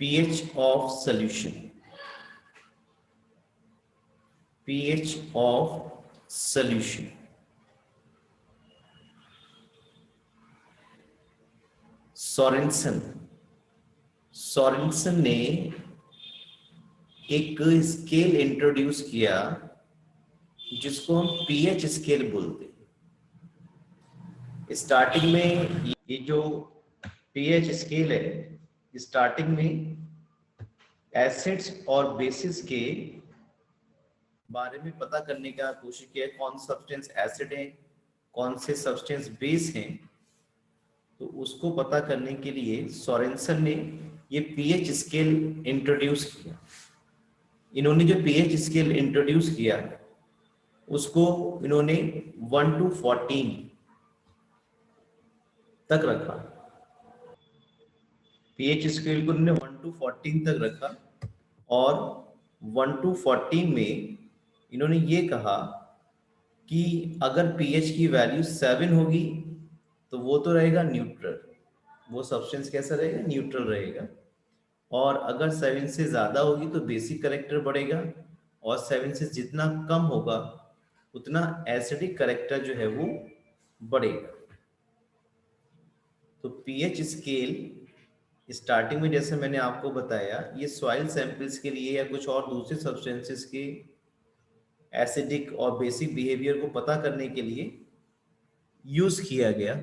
pH of solution, pH of solution. Sorensen ने एक scale introduce किया जिसको हम पीएच स्केल बोलते हैं। स्टार्टिंग में ये जो पीएच स्केल है, स्टार्टिंग में एसिड्स और बेसिस के बारे में पता करने का कोशिश किया, कौन सब्सटेंस एसिड है, कौन से सब्सटेंस बेस हैं। तो उसको पता करने के लिए सोरेनसन ने ये पीएच स्केल इंट्रोड्यूस किया। इन्होंने जो पीएच स्केल इंट्रोड्यूस किया उसको इन्होंने 1 to 14 तक रखा। पीएच स्केल को इन्होंने 1 to 14 तक रखा और 1 to 14 में इन्होंने ये कहा कि अगर पीएच की वैल्यू 7 होगी तो वो तो रहेगा न्यूट्रल, वो सब्सटेंस कैसा रहेगा, न्यूट्रल रहेगा। और अगर 7 से ज्यादा होगी तो बेसिक कैरेक्टर बढ़ेगा, और 7 से जितना कम होगा उतना एसिडिक कैरेक्टर जो है वो बढ़ेगा। तो पीएच स्केल स्टार्टिंग में जैसे मैंने आपको बताया, ये सॉइल सैंपल्स के लिए या कुछ और दूसरे सब्सटेंसेस के एसिडिक और बेसिक बिहेवियर को पता करने के लिए यूज किया गया।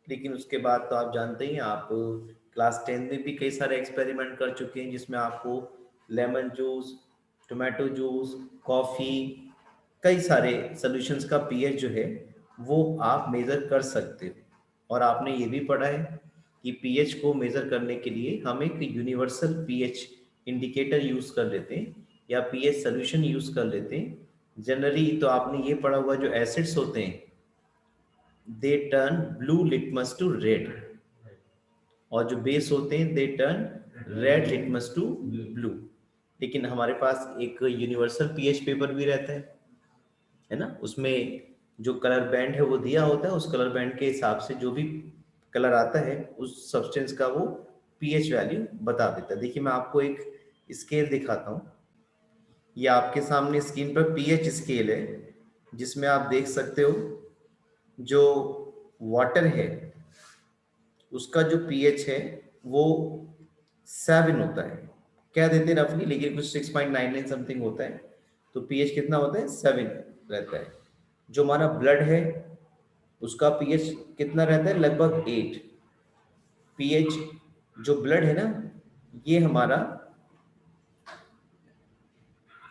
लेकिन उसके बाद तो आप जानते ही, आप क्लास 10 में भी कई सारे एक्सपेरिमेंट कर चुके हैं जिसमें आपको lemon juice, tomato juice, coffee, कई सारे सॉल्यूशंस का पीएच जो है वो आप मेजर कर सकते हो। और आपने ये भी पढ़ा है कि पीएच को मेजर करने के लिए हम एक यूनिवर्सल पीएच इंडिकेटर यूज कर लेते हैं या पीएच सॉल्यूशन यूज कर लेते हैं। जनरली तो आपने ये पढ़ा हुआ, जो एसिड्स होते हैं they turn blue litmus to red, और जो बेस होते हैं they turn red litmus to blue. लेकिन हमारे पास एक यूनिवर्सल पीएच पेपर भी रहता है ना, उसमें जो कलर बैंड है वो दिया होता है, उस कलर बैंड के हिसाब से जो भी कलर आता है उस सब्सटेंस का वो पीएच वैल्यू बता देता है। देखिए मैं आपको एक स्केल दिखाता हूँ। ये आपके सामने स्क्रीन पर पीएच स्केल है जिसमें आप देख सकते हो जो वाटर है उसका जो पीएच है वो 7 होता है, क्या देते हैं रफली, लेकिन कुछ 6.99 समथिंग होता है। तो पीएच कितना होता है, 7 रहता है। जो हमारा ब्लड है उसका पीएच कितना रहता है, लगभग 8। पीएच जो ब्लड है ना, ये हमारा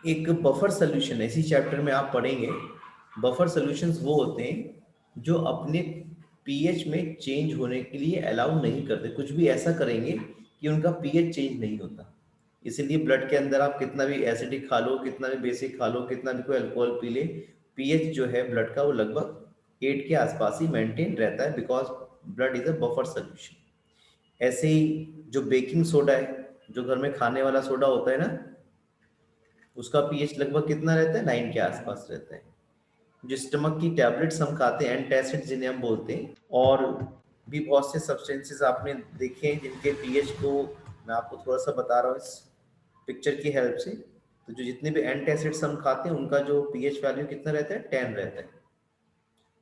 एक बफर सोल्यूशन है। इसी चैप्टर में आप पढ़ेंगे बफर सॉल्यूशंस वो होते हैं जो अपने पीएच में चेंज होने के लिए अलाउ नहीं करते, कुछ भी ऐसा करेंगे कि उनका पीएच चेंज नहीं होता। इसीलिए ब्लड के अंदर आप कितना भी एसिडिक खा लो, कितना भी बेसिक खा लो, कितना भी कोई अल्कोहल पी ले, पीएच जो है ब्लड का वो लगभग 8 के आसपास ही मेंटेन रहता है, because blood is a buffer solution. ऐसे ही जो बेकिंग सोडा है, जो घर में खाने वाला सोडा होता है ना, उसका पीएच लगभग कितना रहता है, 9 के आसपास रहता है। जो स्टमक की टैबलेट्स हम खाते हैं, एंटासिड जिन्हें हम बोलते हैं, और भी बहुत से सब्सटेंसेस आपने देखे हैं जिनके पीएच को मैं आपको थोड़ा सा बता रहा हूँ इस पिक्चर की हेल्प से। तो जो जितने भी एंटासिड्स हम खाते हैं उनका जो पीएच वैल्यू कितना रहता है, 10 रहता है।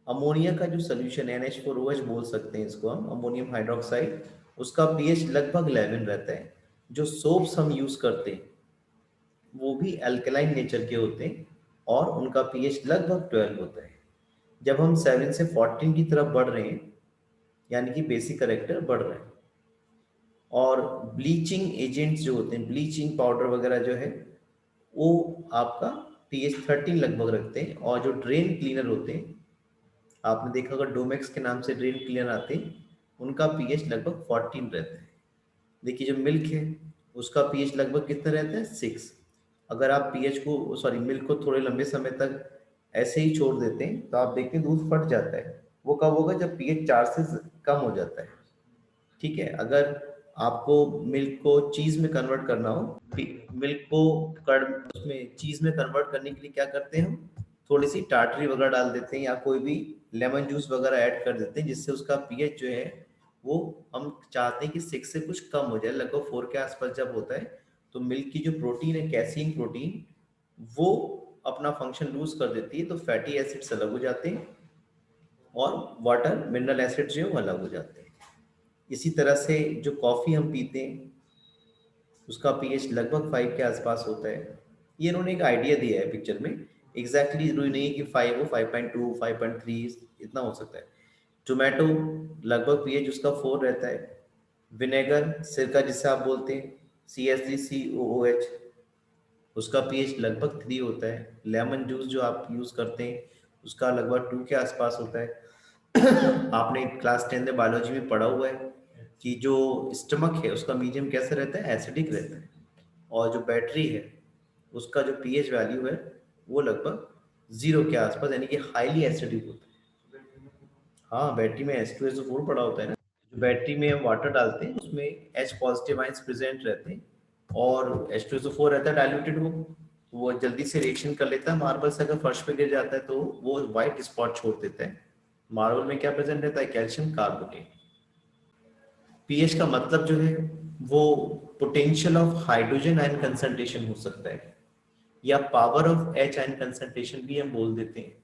अमोनिया का जो सोल्यूशन NH4OH बोल सकते हैं इसको हम, अमोनियम हाइड्रोक्साइड, उसका पीएच लगभग 11 रहता है। जो सोप्स हम यूज करते हैं वो भी अल्कलाइन नेचर के होते हैं और उनका पीएच लगभग 12 होता है। जब हम 7 से 14 की तरफ बढ़ रहे हैं यानी कि बेसिक करेक्टर बढ़ रहा है। और ब्लीचिंग एजेंट्स जो होते हैं, ब्लीचिंग पाउडर वगैरह जो है, वो आपका पीएच 13 लगभग रखते हैं। और जो ड्रेन क्लीनर होते हैं, आपने देखा होगा डोमेक्स के नाम से ड्रेन क्लीनर आते हैं, उनका पीएच लगभग 14 रहता है। देखिए जो मिल्क है उसका पीएच लगभग कितना रहता है, 6। अगर आप पीएच को मिल्क को थोड़े लंबे समय तक ऐसे ही छोड़ देते हैं तो आप देखते हैं दूध फट जाता है। वो कब होगा, जब पीएच 4 से कम हो जाता है। ठीक है, अगर आपको मिल्क को चीज में कन्वर्ट करना हो, मिल्क को उसमें चीज में कन्वर्ट करने के लिए क्या करते हैं हम, थोड़ी सी टाटरी वगैरह डाल देते हैं या कोई भी लेमन जूस वगैरह ऐड कर देते हैं, जिससे उसका पीएच जो है वो हम चाहते हैं कि 6 से कुछ कम हो जाए, लगभग 4 के आसपास जब होता है तो मिल्क की जो प्रोटीन है, कैसीन प्रोटीन, वो अपना फंक्शन लूज कर देती है, तो फैटी एसिड्स अलग हो जाते हैं और वाटर मिनरल एसिड जो है वो अलग हो जाते हैं। इसी तरह से जो कॉफ़ी हम पीते हैं उसका पीएच लगभग 5 के आसपास होता है। ये इन्होंने एक आइडिया दिया है पिक्चर में, एग्जैक्टली जरूरी नहीं है कि 5 हो, 5.2 5.3 इतना हो सकता है। टोमेटो लगभग पीएच उसका 4 रहता है। विनेगर, सिरका जिसे आप बोलते हैं, CH3COOH, उसका पीएच लगभग 3 होता है। लेमन जूस जो आप यूज़ करते हैं उसका लगभग 2 के आसपास होता है। आपने क्लास 10 में बायोलॉजी में पढ़ा हुआ है कि जो स्टमक है उसका मीडियम कैसा रहता है, एसिडिक रहता है। और जो बैटरी है उसका जो पीएच वैल्यू है वो लगभग 0 के आसपास, यानी कि हाईली एसिडिक होता है। हाँ, बैटरी में H2SO4 पड़ा होता है ना। जो बैटरी में हम वाटर डालते हैं उसमें H पॉजिटिव आयंस प्रेजेंट रहते हैं और H2SO4 रहता है डाइल्यूटेड, वो जल्दी से रिएक्शन कर लेता है। मार्बल से अगर फर्श पे गिर जाता है तो वो व्हाइट स्पॉट छोड़ देता है। मार्बल में क्या प्रेजेंट रहता है, कैल्शियम कार्बोनेट। पीएच का मतलब जो है वो potential of hydrogen ion concentration हो सकता है, या power of H ion concentration भी हम बोल देते हैं।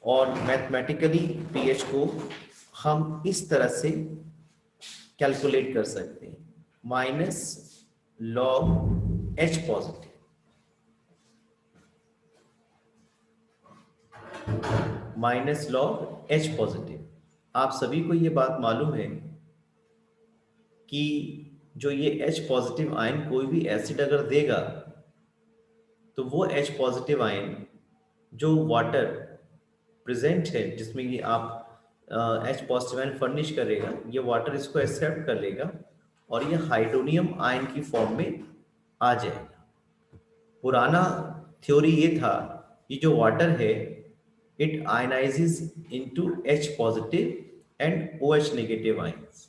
और मैथमेटिकली पीएच को हम इस तरह से कैलकुलेट कर सकते हैं, minus log H positive, minus log H positive. आप सभी को ये बात मालूम है कि जो ये H पॉजिटिव आयन कोई भी एसिड अगर देगा तो वो H पॉजिटिव आयन जो वाटर प्रेजेंट है जिसमें ये आप H पॉजिटिव आयन फर्निश करेगा, ये वाटर इसको एक्सेप्ट कर लेगा और ये हाइड्रोनियम आयन की फॉर्म में आ जाएगा। पुराना थ्योरी ये था कि जो वाटर है it ionizes into H positive and OH negative ions,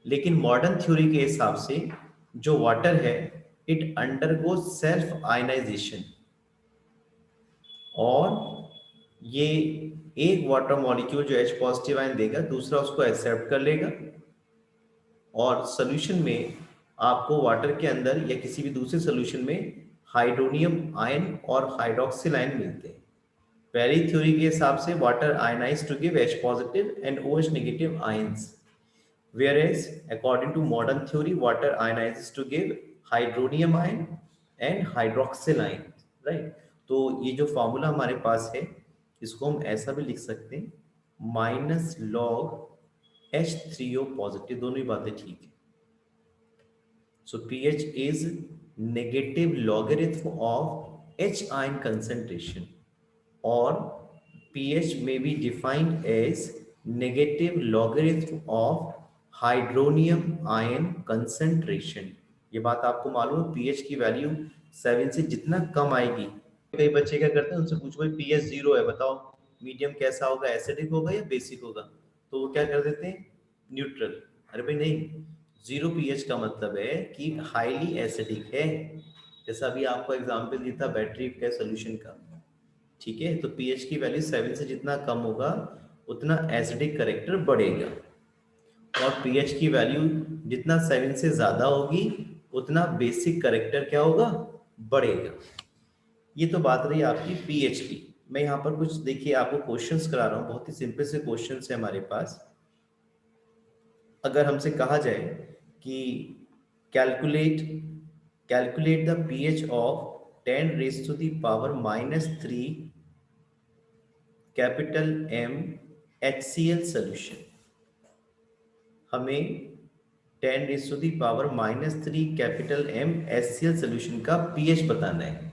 लेकिन मॉडर्न थ्योरी के हिसाब से जो वाटर है इट अंडरगो सेल्फ आयनाइजेशन, और ये एक वाटर मॉलिक्यूल जो H पॉजिटिव आयन देगा दूसरा उसको एक्सेप्ट कर लेगा, और सोल्यूशन में आपको वाटर के अंदर या किसी भी दूसरे सोल्यूशन में हाइड्रोनियम आयन और हाइड्रोक्सिल आयन मिलते हैं। पहली थ्योरी के हिसाब से water ionise to give H positive and OH negative ions, whereas according to modern theory water ionizes to give hydronium ion and hydroxyl ion, right? तो ये जो फॉर्मूला हमारे पास है इसको हम ऐसा भी लिख सकते हैं, माइनस लॉग H3O पॉजिटिव, दोनों ही बातें ठीक है। So pH is negative logarithm of H ion concentration, or pH may be defined as negative logarithm of hydronium ion concentration। ये बात आपको मालूम है, pH की वैल्यू 7 से जितना कम आएगी, कई बच्चे क्या करते हैं उनसे पूछो भाई pH 0 है बताओ मीडियम कैसा होगा, एसिडिक होगा या बेसिक होगा, तो वो क्या कर देते हैं, न्यूट्रल। अरे भाई नहीं, 0 pH का मतलब है कि हाईली एसिडिक है। जैसा अभी आपको एग्जांपल दिया था बैटरी के सॉल्यूशन का, ठीक है, तो pH की वैल्यू 7 से जितना कम होगा उतना एसिडिक करेक्टर बढ़ेगा, और pH की वैल्यू जितना 7 से ज्यादा होगी उतना बेसिक करेक्टर क्या होगा, बढ़ेगा। ये तो बात रही आपकी pH की। मैं यहाँ पर कुछ देखिए आपको क्वेश्चंस करा रहा हूँ, बहुत ही सिंपल से क्वेश्चंस है हमारे पास। अगर हमसे कहा जाए कि calculate calculate the pH of 10 raise to the power -3 capital M HCl solution, हमें 10 raise to the power -3 capital M HCl solution का pH बताना है।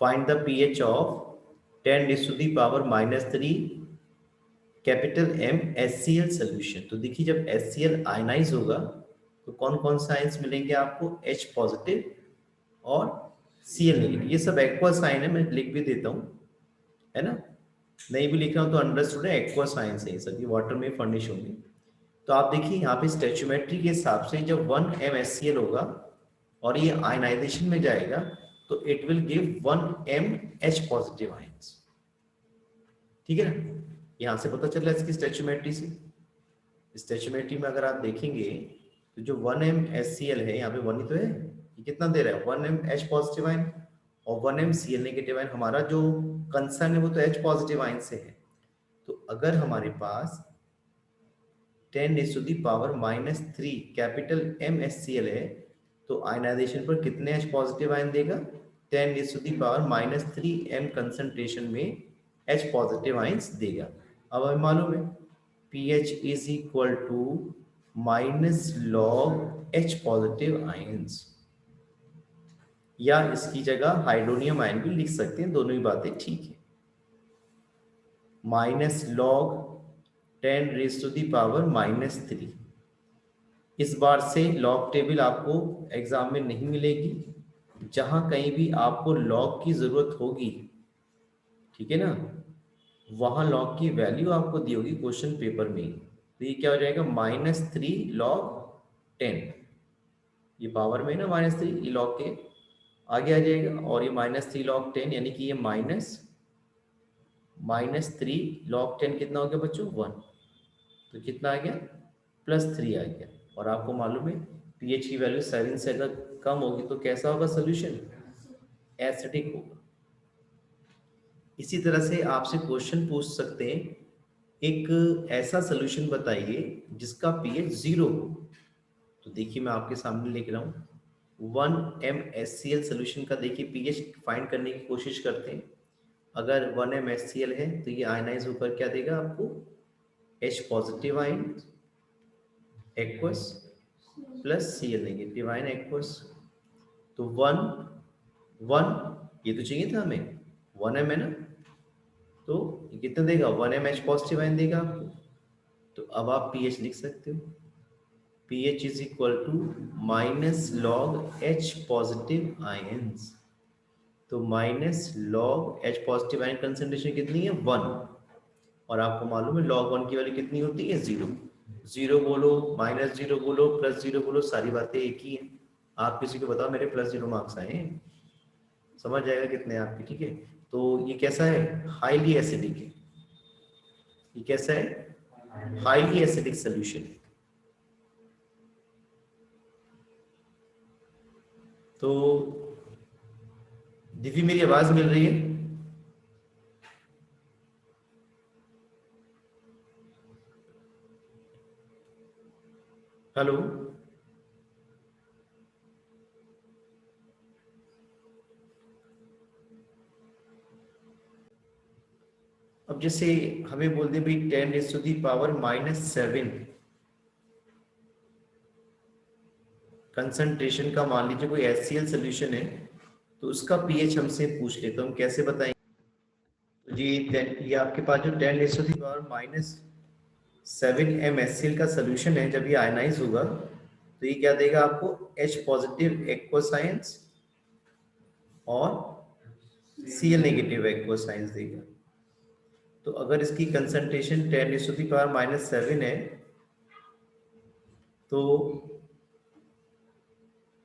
Find the pH of 10 raise to the power -3 capital M HCl solution. तो देखिए जब HCl ionise होगा तो कौन कौन सा आयंस मिलेंगे आपको, H पॉजिटिव और Cl नेगेटिव। ये सब एक्वा साइन है, मैं लिख भी देता हूँ, है ना, नहीं भी लिख रहा हूँ तो अंडरस्टूड है, एक्वा साइंस है ये सब, ये वाटर में फर्निश होंगे। तो आप देखिए यहाँ पे स्टैचोमेट्री के हिसाब से जब 1 MHCl होगा और ये आयनाइजेशन में जाएगा तो it will give 1 MH positive ions, ठीक है ना। यहाँ से पता चल रहा है इसकी स्टैचोमेट्री से। स्टेचोमेट्री में अगर आप देखेंगे तो जो 1 mSCl है, यहाँ पे 1 ही तो है, ये कितना दे रहा है 1 mH पॉजिटिव आयन और 1 mCl नेगेटिव आयन। हमारा जो कंसर्न है वो तो H पॉजिटिव आयन से है। तो अगर हमारे पास 10⁻³ कैपिटल MSCl है तो आयनाइजेशन पर कितने H पॉजिटिव आयन देगा? 10⁻³ M कंसंट्रेशन में H पॉजिटिव आयंस देगा। अब हमें मालूम है pH is equal to -log H positive ions, या इसकी जगह हाइड्रोनियम आयन भी लिख सकते हैं, दोनों ही बातें ठीक है। -log 10⁻³ इस बार से लॉग टेबल आपको एग्जाम में नहीं मिलेगी। जहां कहीं भी आपको लॉग की जरूरत होगी, ठीक है ना, वहां लॉग की वैल्यू आपको दी होगी क्वेश्चन पेपर में। तो ये क्या हो जाएगा -3 log 10, ये पावर में ना -3, ये लॉग के आगे आ जाएगा, और ये -3 log 10 यानी कि ये -3 log 10 कितना हो गया बच्चों 1, तो कितना आ गया +3 आ गया। और आपको मालूम है pH की वैल्यू 7 से अगर कम होगी तो कैसा होगा सोल्यूशन, एसिडिक होगा। इसी तरह से आपसे क्वेश्चन पूछ सकते हैं, एक ऐसा सोल्यूशन बताइए जिसका pH 0 हो। तो देखिए मैं आपके सामने लिख रहा हूँ 1 mSCl सोल्यूशन का देखिए pH फाइंड करने की कोशिश करते हैं। अगर 1 mSCl है तो ये आयनाइज होकर क्या देगा आपको, H positive ion aqueous plus Cl negative ion aqueous. तो 1 ये तो चाहिए था हमें, 1m है ना, तो ये कितना देगा 1mH पॉजिटिव आयन देगा आपको। तो अब आप pH लिख सकते हो, pH is equal to -log H positive ions. तो -log H positive ion concentration कितनी है 1, और आपको मालूम है log 1 की वैल्यू कितनी होती है 0। 0 बोलो -0 बोलो +0 बोलो, सारी बातें एक ही हैं। आप किसी को बताओ मेरे +0 मार्क्स आए हैं, समझ जाएगा कितने आपके, ठीक है। तो ये कैसा है, हाईली एसिडिक है। ये कैसा है, हाईली एसिडिक सोल्यूशन है। तो दिव्य मेरी आवाज मिल रही है? हेलो, अब जैसे हमें बोल दे भाई 10⁻⁻7 कंसंट्रेशन का मान लीजिए कोई HCl सोल्यूशन है, तो उसका pH हमसे पूछ ले तो हम कैसे बताएंगे? तो जी ये आपके पास जो 10⁻⁻7 mSCl का सोल्यूशन है, जब ये आयनाइज होगा तो ये क्या देगा आपको, H पॉजिटिव एक्वस आयंस और Cl नेगेटिव एक्वस आयंस देगा। तो अगर इसकी कंसंट्रेशन 10⁻⁻7 है तो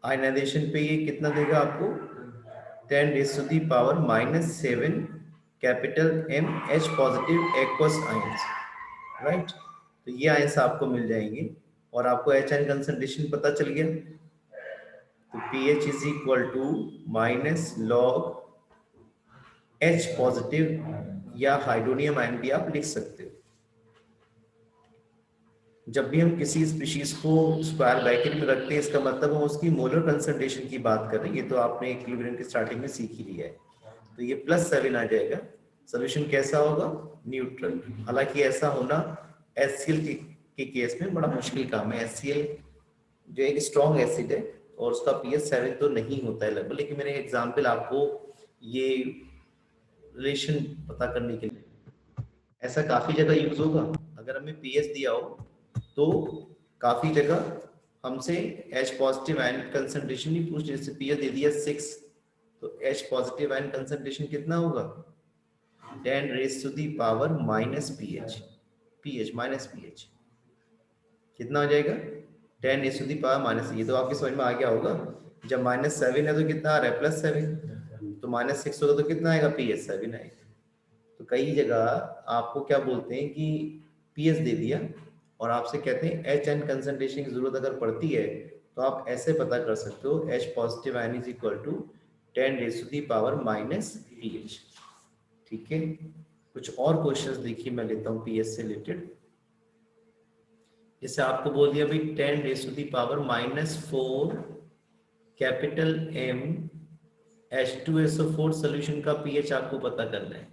आयनाइजेशन पे ये कितना देगा आपको, 10⁻⁻7 capital MH positive aqueous ions, right. तो ये आयंस आपको मिल जाएंगे और आपको H आयन कंसंट्रेशन पता चल गया। तो pH is equal to -log H positive या हाइड्रोनियम आयन भी आप लिख सकते हो। जब भी हम किसी स्पीशीज को स्क्वायर ब्रैकेट में रखते हैं इसका मतलब हम उसकी मोलर कंसंट्रेशन की बात कर रहे हैं। ये तो आपने इक्विलिब्रियम की स्टार्टिंग में सीख ही लिया है। तो ये +7 आ जाएगा। सोल्यूशन कैसा होगा, न्यूट्रल। हालांकि ऐसा होना HCl के केस में बड़ा मुश्किल काम है। HCl जो एक स्ट्रॉन्ग एसिड है और उसका pH 7 तो नहीं होता है लगभग, लेकिन मैंने एग्जाम्पल आपको ये रिलेशन पता करने के लिए, ऐसा काफी जगह यूज होगा। अगर हमें pH दिया हो तो काफी जगह हमसे H पॉजिटिव आयन कंसंट्रेशन ही पूछ, जैसे pH दे दिया 6 तो H पॉजिटिव आयन कंसंट्रेशन कितना होगा 10⁻⁻pH, pH -pH कितना हो जाएगा 10⁻⁻, ये तो आपके समझ में आ गया होगा। जब -7 है तो कितना आ रहा है +7, तो -6 होगा तो कितना आएगा pH 7 आएगा। तो कई जगह आपको क्या बोलते हैं कि pH दे दिया और आपसे कहते हैं एच एन कंसंट्रेशन की जरूरत अगर पड़ती है तो आप ऐसे पता कर सकते हो H positive ion is equal to 10⁻⁻⁻ pH। ठीक है, कुछ और क्वेश्चंस देखिए मैं लेता हूँ पीएच से रिलेटेड। जैसे आपको बोल दिया भाई 10⁻⁻4 कैपिटल M H2SO4 सोल्यूशन का पीएच आपको पता करना है।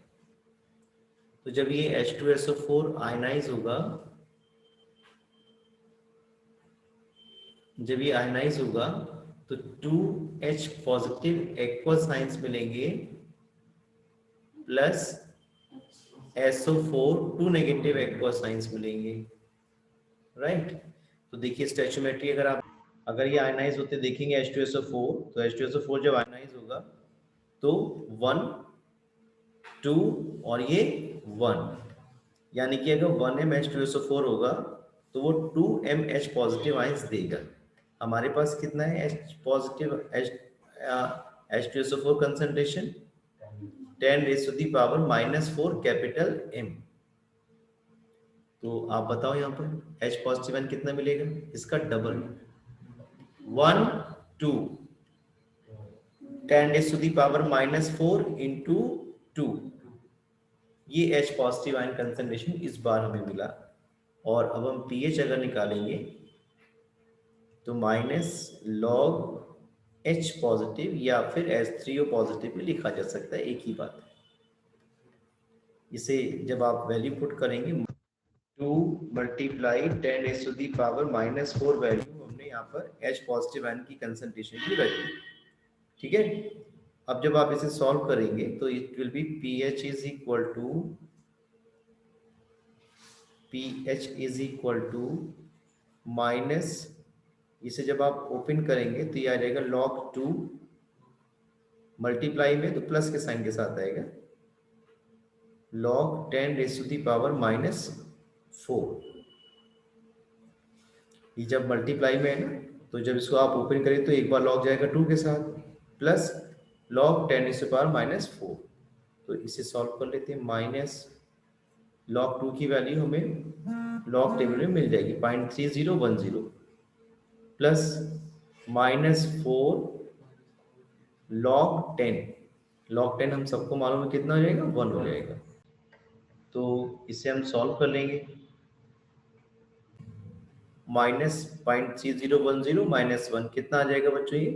तो जब ये H2SO4 आयनाइज होगा, जब ये आयनाइज होगा तो 2H पॉजिटिव एक्वा साइंस मिलेंगे plus SO4 2 negative aqua science मिलेंगे, राइट। तो देखिए स्टैचोमेट्री अगर ये आयनाइज होते देखेंगे H2SO4, तो H2SO4 जब आयनाइज होगा तो 1 2 और ये 1, यानी कि अगर 1M H2SO4 होगा तो वो 2MH पॉजिटिव आयंस देगा। हमारे पास कितना है H positive H2SO4 concentration 10⁻⁻4 capital M। तो आप बताओ यहाँ पर H पॉजिटिव आयन कितना मिलेगा, इसका डबल 1 2 10⁻⁻4 इंटू 2, ये H पॉजिटिव आयन कंसंट्रेशन इस बार हमें मिला। और अब हम पीएच अगर निकालेंगे तो माइनस लॉग H पॉजिटिव या फिर H3O पॉजिटिव में लिखा जा सकता है, एक ही बात है। इसे जब आप वैल्यू पुट करेंगे 2 मल्टीप्लाई 10⁻⁻4 वैल्यू हमने यहाँ पर H पॉजिटिव आयन की कंसंट्रेशन की रखी, ठीक है। अब जब आप इसे सॉल्व करेंगे तो it will be pH is equal to minus, इसे जब आप ओपन करेंगे तो ये आ जाएगा log 2 मल्टीप्लाई में तो प्लस के साइन के साथ आएगा log 10⁻⁻4। ये जब मल्टीप्लाई में है ना, तो जब इसको आप ओपन करें तो एक बार log जाएगा 2 के साथ प्लस log 10⁻⁻4। तो इसे सॉल्व कर लेते हैं, माइनस log 2 की वैल्यू हमें log टेबल में मिल जाएगी 0.3010 प्लस -4 log 10 हम सबको मालूम है कितना हो जाएगा, 1 हो जाएगा। तो इसे हम सॉल्व कर लेंगे, -0.3010 -1 कितना आ जाएगा बच्चों, ये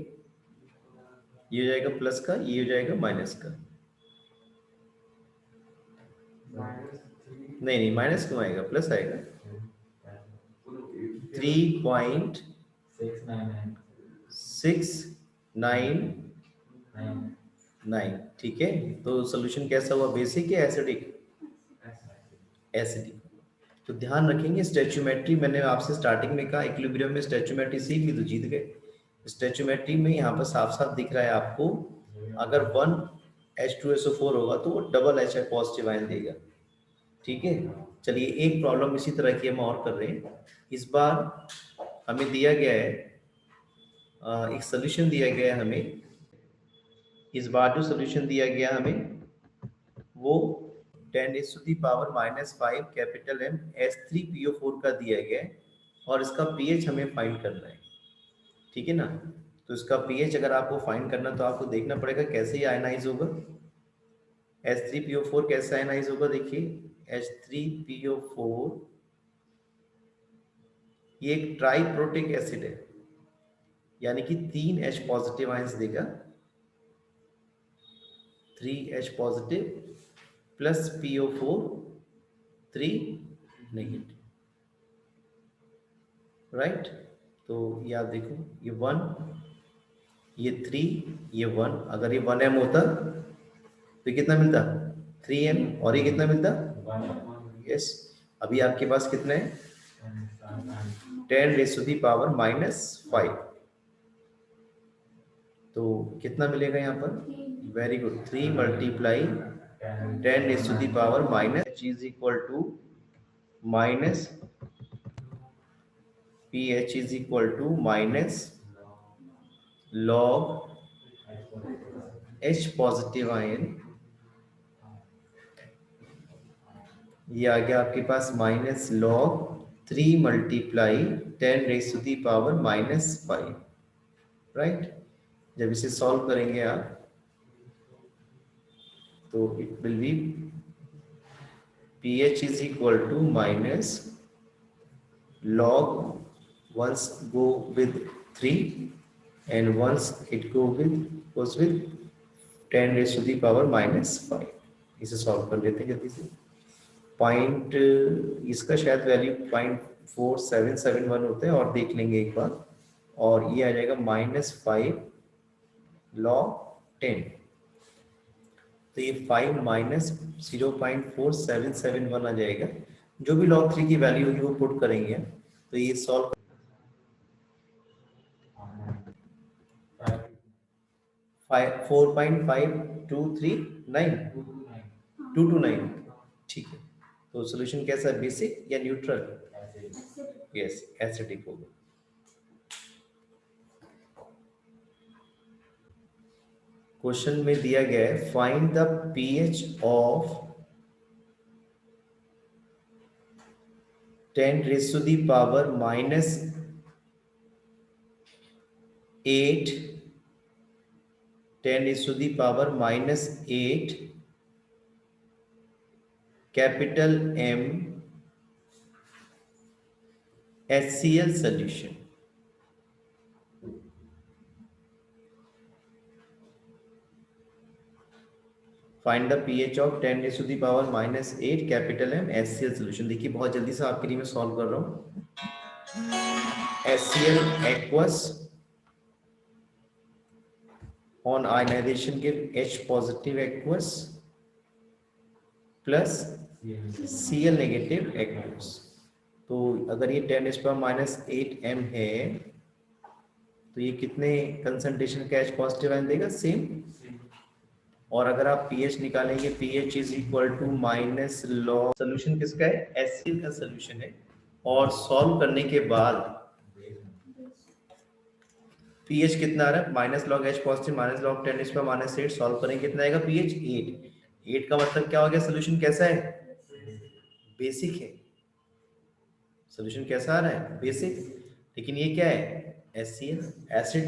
हो जाएगा प्लस का, ये हो जाएगा माइनस का। नहीं माइनस क्यों आएगा, प्लस आएगा 3.699, ठीक है। तो सोल्यूशन कैसा हुआ, बेसिक या एसिडिक, एसिडिक। तो ध्यान रखेंगे स्टैचोमेट्री, मैंने आपसे स्टार्टिंग में कहा इक्विलिब्रियम में स्टैचोमेट्री सीख ली तो जीत गए। स्टैचोमेट्री में यहाँ पर साफ साफ दिख रहा है आपको, अगर 1H2SO4 होगा तो वो डबल H पॉजिटिव आयन देगा, ठीक है। चलिए एक प्रॉब्लम इसी तरह की हम और कर रहे हैं। इस बार हमें दिया गया है एक सोल्यूशन दिया गया है हमें, इस बार जो सोल्यूशन दिया गया हमें वो 10⁻⁻5 कैपिटल M H3PO4 का दिया गया है और इसका पीएच हमें फाइंड करना है, ठीक है ना। तो इसका पीएच अगर आपको फाइंड करना तो आपको देखना पड़ेगा कैसे ये आयनाइज होगा। H3PO4 कैसे आयनाइज होगा, देखिए H3PO4 ये एक ट्राइप्रोटिक एसिड है, यानी कि 3H पॉजिटिव आयंस देगा, 3H positive plus PO4 3 negative, right. तो ये आप देखो, ये 1 ये 3 ये 1, अगर ये 1M होता तो कितना मिलता 3M, और ये कितना मिलता, यस। अभी आपके पास कितना है 10⁻⁻5, तो कितना मिलेगा यहाँ पर, very good, 3 multiply 10⁻⁻, is equal to minus pH is equal to minus log H positive ion, ये आ गया आपके पास minus log 3 multiply 10 raise to the power -5, right. जब इसे सॉल्व करेंगे आप तो it will be pH is equal to minus log, once go with 3 and once it goes with 10 raised to the power -5। इसे सॉल्व कर लेते हैं जल्दी से। पॉइंट इसका शायद वैल्यू 0.4771 होता है, और देख लेंगे एक बार, और ये आ जाएगा -5 log 10। तो ये 5 माइनस 0.4771 आ जाएगा। जो भी log 3 की वैल्यू होगी वो पुट करेंगे। तो ये सॉल्व 4.5239 ठीक है। तो सॉल्यूशन कैसा है, बेसिक या न्यूट्रल? यस, एसिडिक होगा। क्वेश्चन में दिया गया है find the pH of 10 raised to the power -8, 10 raised to the power -8 capital M HCl solution। Find the pH of 10 raised to the power -8 capital M HCl solution। देखिए बहुत जल्दी से आपके लिए मैं सॉल्व कर रहा हूँ। HCl aqueous on ionization give H positive aqueous plus Cl negative aqueous। तो अगर ये 10 raised to the power -8 M है तो ये कितने कंसंट्रेशन का H पॉजिटिव आयन देगा? सेम। और अगर आप pH निकालेंगे pH is equal to minus log, solution किसका है? HCl का सोल्यूशन है। और सॉल्व करने के बाद pH कितना आ रहा है? Minus log H positive minus log 10 इस पर -8, सॉल्व करेंगे कितना आएगा? pH 8 का मतलब क्या हो गया? सोल्यूशन कैसा है? बेसिक है। सोल्यूशन कैसा आ रहा है? बेसिक। लेकिन ये क्या है? HCl acid.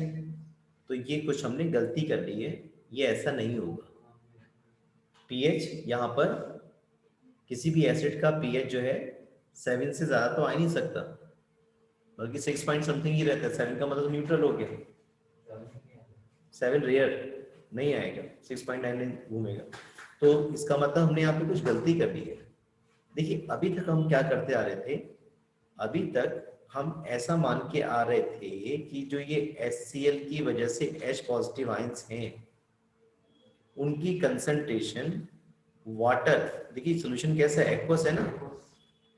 तो ये कुछ हमने गलती कर ली है, ये ऐसा नहीं होगा। pH यहाँ पर किसी भी एसिड का pH जो है 7 से ज्यादा तो आ नहीं सकता, बल्कि 6 पॉइंट समथिंग ही रहता है। 7 का मतलब न्यूट्रल हो गया। 7 रेयर नहीं आएगा, 6.9 घूमेगा। तो इसका मतलब हमने यहाँ पे कुछ गलती कर दी है। देखिए अभी तक हम क्या करते आ रहे थे, अभी तक हम ऐसा मान के आ रहे थे कि जो ये HCl की वजह से H पॉजिटिव आयंस हैं उनकी कंसंट्रेशन वाटर, देखिए सोल्यूशन कैसा है? एक्वस है ना,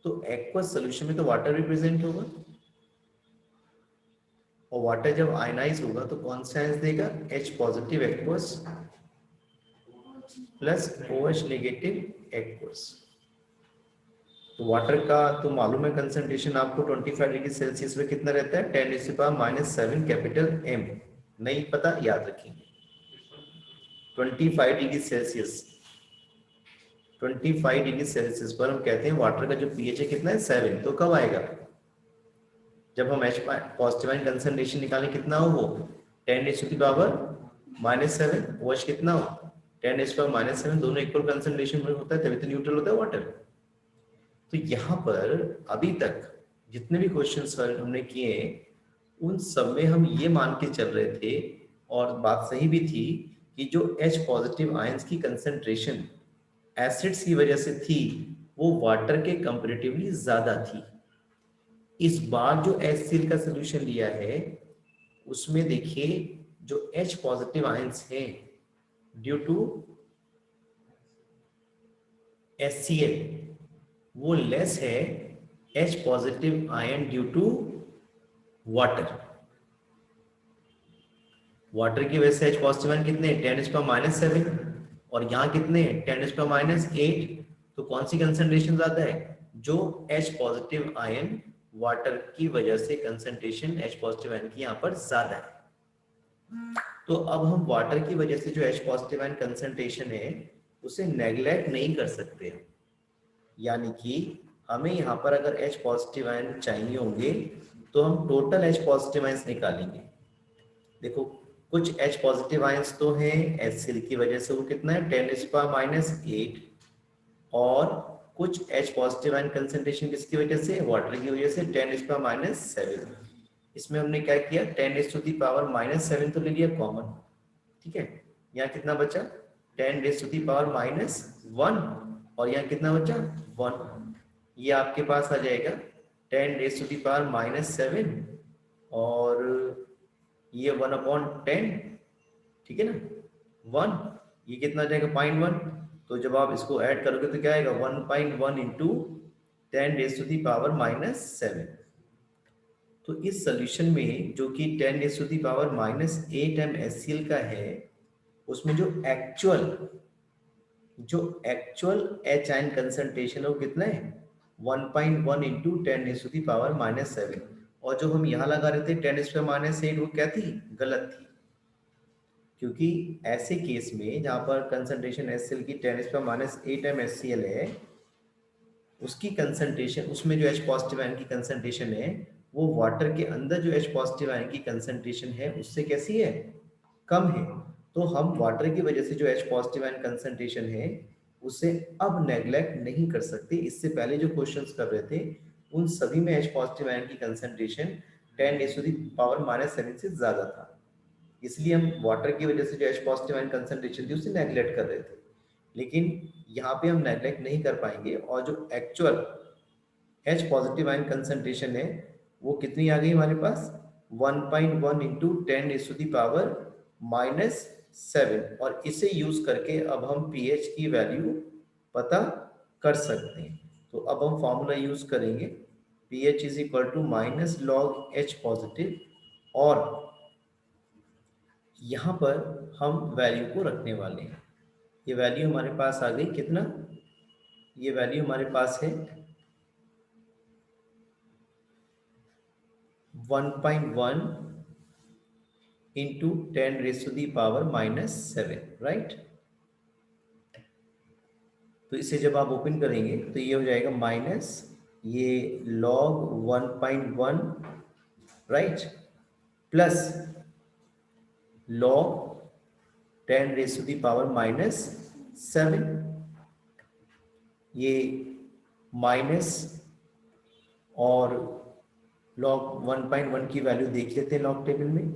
तो एक्वस सोल्यूशन में तो वाटर भी प्रेजेंट होगा, और वाटर जब आयनाइज होगा तो कौन सा आयंस देगा? H positive aqueous plus OH negative aqueous. तो वाटर का तो मालूम है कंसंट्रेशन आपको 25 डिग्री सेल्सियस में कितना रहता है? 10⁻⁻7 कैपिटल M। नहीं पता? याद रखेंगे 25 डिग्री सेल्सियस, 25 डिग्री सेल्सियस पर हम कहते हैं वाटर का जो pH है कितना है? 7। तो कब आएगा? जब हम H पॉजिटिव आयन कंसंट्रेशन निकालें कितना हो वो? 10⁻⁻7। OH कितना हो? 10⁻⁻7। दोनों इक्वल कंसंट्रेशन में होता है तभी तो न्यूट्रल होता है वाटर। तो यहाँ पर अभी तक जितने भी क्वेश्चन सर हमने किए उन सब में हम ये मान के चल रहे थे, और बात सही भी थी, कि जो H पॉजिटिव आयंस की कंसंट्रेशन एसिड्स की वजह से थी वो वाटर के कंपैरेटिवली ज्यादा थी। इस बार जो HCl का सोल्यूशन लिया है उसमें देखिए जो H पॉजिटिव आयंस हैं ड्यू टू HCl वो लेस है H positive ion due to water. Water की वजह से H पॉजिटिव आयन कितने? 10⁻⁻7, और यहाँ कितने? 10⁻⁸। तो कौन सी कंसंट्रेशन ज्यादा है? जो H पॉजिटिव आयन वाटर की वजह से कंसंट्रेशन H पॉजिटिव आयन की यहाँ पर ज्यादा है। तो अब हम वाटर की वजह से जो H पॉजिटिव आयन कंसंट्रेशन है उसे नेग्लेक्ट नहीं कर सकते, यानी कि हमें यहाँ पर अगर H पॉजिटिव आयन चाहिए होंगे तो हम टोटल H पॉजिटिव आयंस निकालेंगे। देखो कुछ H पॉजिटिव आयंस तो हैं HCl की वजह से, वो कितना है 10⁻⁸ और कुछ H पॉजिटिव आयन कंसंट्रेशन किसकी वजह से, वाटर की वजह से 10⁻⁷। इसमें हमने क्या किया 10⁻⁻7 तो ले लिया कॉमन, ठीक है। यहाँ कितना बचा 10⁻⁻1 और यहाँ कितना बचा 1। ये आपके पास आ जाएगा 10⁻⁻7 और ये 1/10, ठीक है ना 1, ये कितना आ जाएगा 0.1। तो जब आप इसको ऐड करोगे तो क्या आएगा 1.1 इंटू 10⁻⁻7। तो इस सोल्यूशन में जो कि 10⁻⁻8 MgCl का है, उसमें जो एक्चुअल H आयन कंसंट्रेशन है वो कितना है 1.1 इंटू 10⁻⁻7। और जो हम यहाँ लगा रहे थे 10⁻⁸ वो क्या थी, गलत थी। क्योंकि ऐसे केस में जहाँ पर कंसंट्रेशन HCl की 10⁻⁸ MgCl है, उसकी कंसंट्रेशन, उसमें जो H पॉजिटिव आयन की कंसंट्रेशन है वो वाटर के अंदर जो H पॉजिटिव आयन की कंसंट्रेशन है उससे कैसी है, कम है। तो हम वाटर की वजह से जो H पॉजिटिव आयन कंसंट्रेशन है उसे अब नेग्लेक्ट नहीं कर सकते। इससे पहले जो क्वेश्चंस कर रहे थे उन सभी में H पॉजिटिव आयन की कंसंट्रेशन 10⁻⁷ से ज्यादा था, इसलिए हम वाटर की वजह से जो H पॉजिटिव आयन कंसंट्रेशन थी उसे नेग्लेक्ट कर रहे थे। लेकिन यहाँ पे हम नेग्लेक्ट नहीं कर पाएंगे और जो actual H positive ion concentration है वो कितनी आ गई हमारे पास 1.1 इंटू 10⁻⁻7। और इसे यूज करके अब हम pH की वैल्यू पता कर सकते हैं। तो अब हम फॉर्मूला यूज करेंगे pH is equal to -log H positive, और यहाँ पर हम वैल्यू को रखने वाले हैं। ये वैल्यू हमारे पास आ गई कितना, ये वैल्यू हमारे पास है 1.1 इंटू 10⁻⁻7, राइट। तो इसे जब आप ओपन करेंगे तो ये हो जाएगा माइनस ये log 1.1, राइट, प्लस log 10⁻⁻7, ये माइनस और log 1.1 की वैल्यू देख लेते हैं लॉग टेबल में।